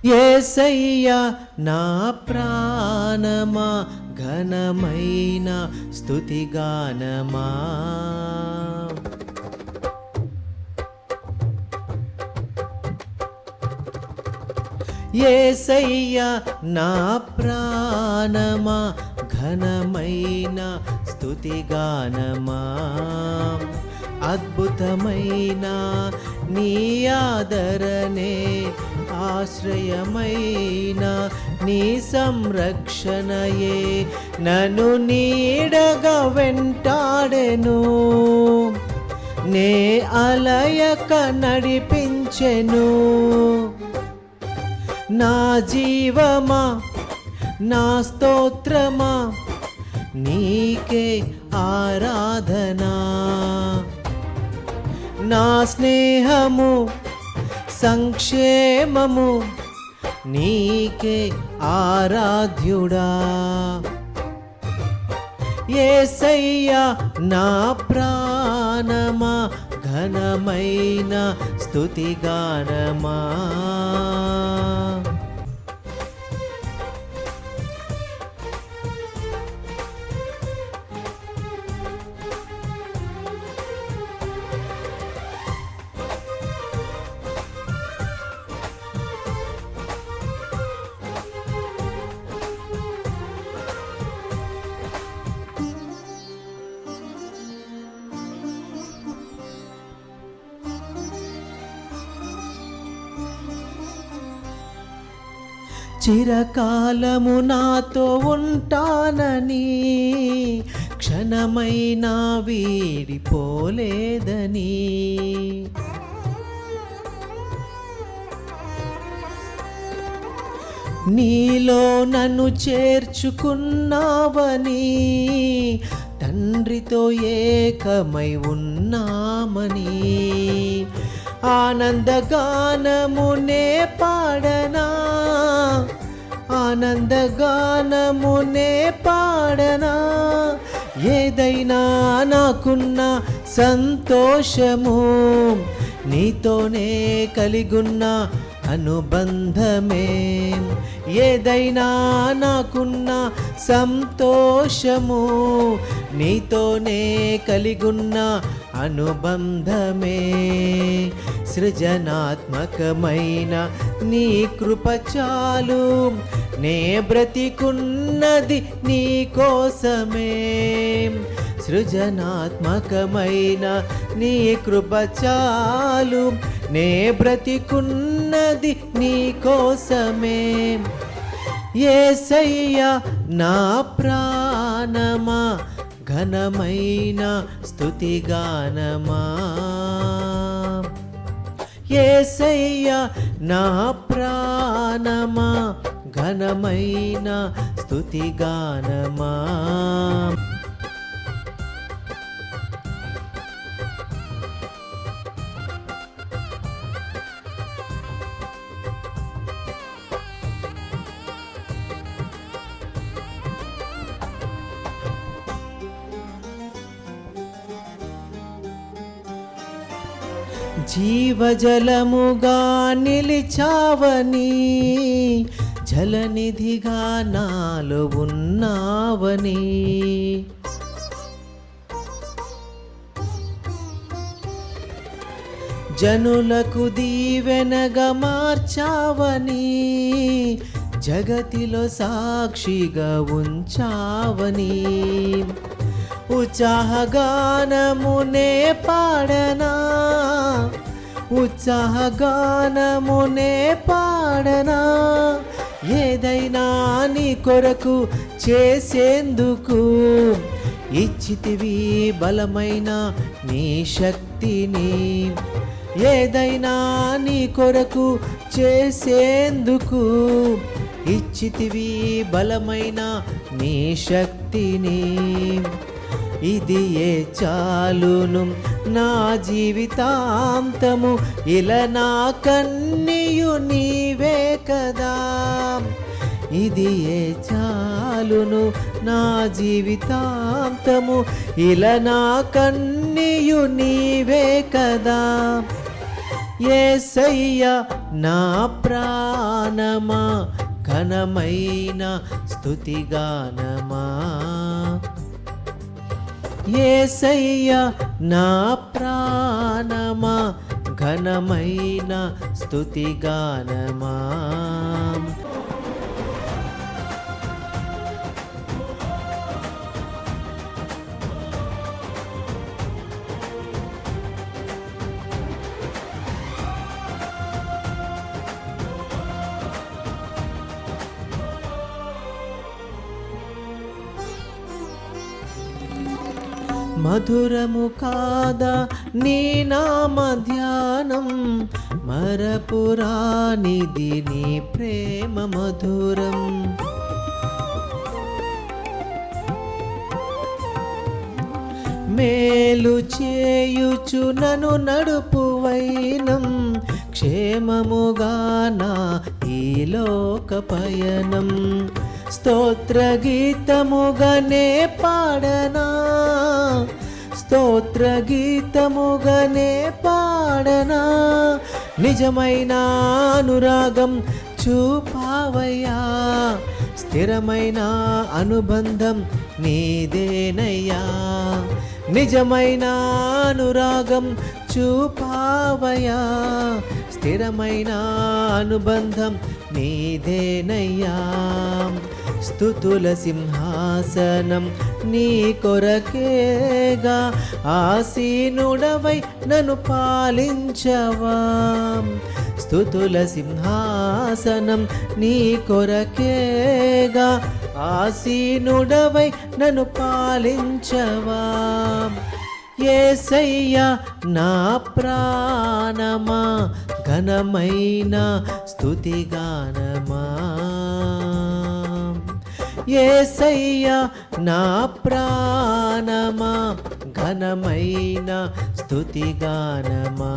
యేసయ్యా నా ప్రాణమా ఘనమైన స్తుతిగానమా. యేసయ్యా నా ప్రాణమా ఘనమైన స్తుతిగానమా. అద్భుతమైన నీ ఆదరణే ఆశ్రయమైన నీ సంరక్షణయే నన్ను నీడగా వెంటాడెను. నే అలయక నడిపించెను. నా జీవమా నా స్తోత్రమా నీకే ఆరాధనా. నా స్నేహము సంక్షేమము నీకే ఆరాధ్యుడా. యేసయ్యా నా ప్రాణమా ఘనమైన స్తుతిగానమా. చిరకాలము నాతో ఉంటానని క్షణమైనా వీడిపోలేదని నీలో నన్ను చేర్చుకున్నావని తండ్రితో ఏకమై ఉన్నామని ఆనందగానమునే పాడనా. ఆనందగానమునే పాడనా. ఏదైనా నాకున్న సంతోషము నీతోనే కలిగున్న అనుబంధమే. ఏదైనా నాకున్న సంతోషము నీతోనే కలిగున్న అనుబంధమే. సృజనాత్మకమైన నీ కృప చాలు నే బ్రతికున్నది నీ కోసమే. సృజనాత్మకమైన నీ కృప చాలు నే బ్రతికున్నది నీ కోసమే. యేసయ్యా నా ప్రాణమా ఘనమైన స్తుతిగానమా. యేసయ్యా నా ప్రాణమా ఘనమైన స్తుతిగానమా. జీవజలముగా నిలిచావని జలనిధిగా నాలో ఉన్నావని జనులకు దీవెనగా మార్చావని జగతిలో సాక్షిగా ఉంచావని ఉత్సాహగానమునే పాడనా. ఉత్సాహగానమునే పాడనా. ఏదైనా నీ కొరకు చేసేందుకు ఇచ్చితివి బలమైన నీ శక్తిని. ఏదైనా నీ కొరకు చేసేందుకు ఇచ్చితివి బలమైన నీ శక్తిని. ఇది ఏ చాలును నా జీవితాంతము ఇలా నా కన్నీయు నీవే కదా. ఇది ఏ చాలును నా జీవితాంతము ఇలా నా కన్నీయు నీవే కదా. యేసయ్య నా ప్రాణమా ఘనమైన స్తుతిగానమా. యేసయ్య నా ప్రాణమా ఘనమైన స్తుతిగానమా. మధురము కాదా నీ నామ ధ్యానం, మరపురానిది నీ ప్రేమ మధురం. మేలు చేయుచు నను నడుపు వైనం, క్షేమముగా నా ఈ లోక పయనం. స్తోత్ర గీతముగనే పాడనా, స్తోత్ర గీతముగనే పాడనా. నిజమైన అనురాగం చూపావయ్యా, స్థిరమైన అనుబంధం నీదేనయ్యా. నిజమైన అనురాగం చూపావయ్యా, స్థిరమైన అనుబంధం నీదేనయ్యా. స్తుతుల సింహాసనం నీ కొరకేగా, ఆసీనుడవై నన్ను పాలించవా. స్తుతుల సింహాసనం నీ కొరకేగా, ఆసీనుడవై నన్ను పాలించవా. యేసయ్య నా ప్రాణమా ఘనమైన స్తుతిగానమా. యేసయ్య నా ప్రాణమా ఘనమైన స్తుతిగానమా.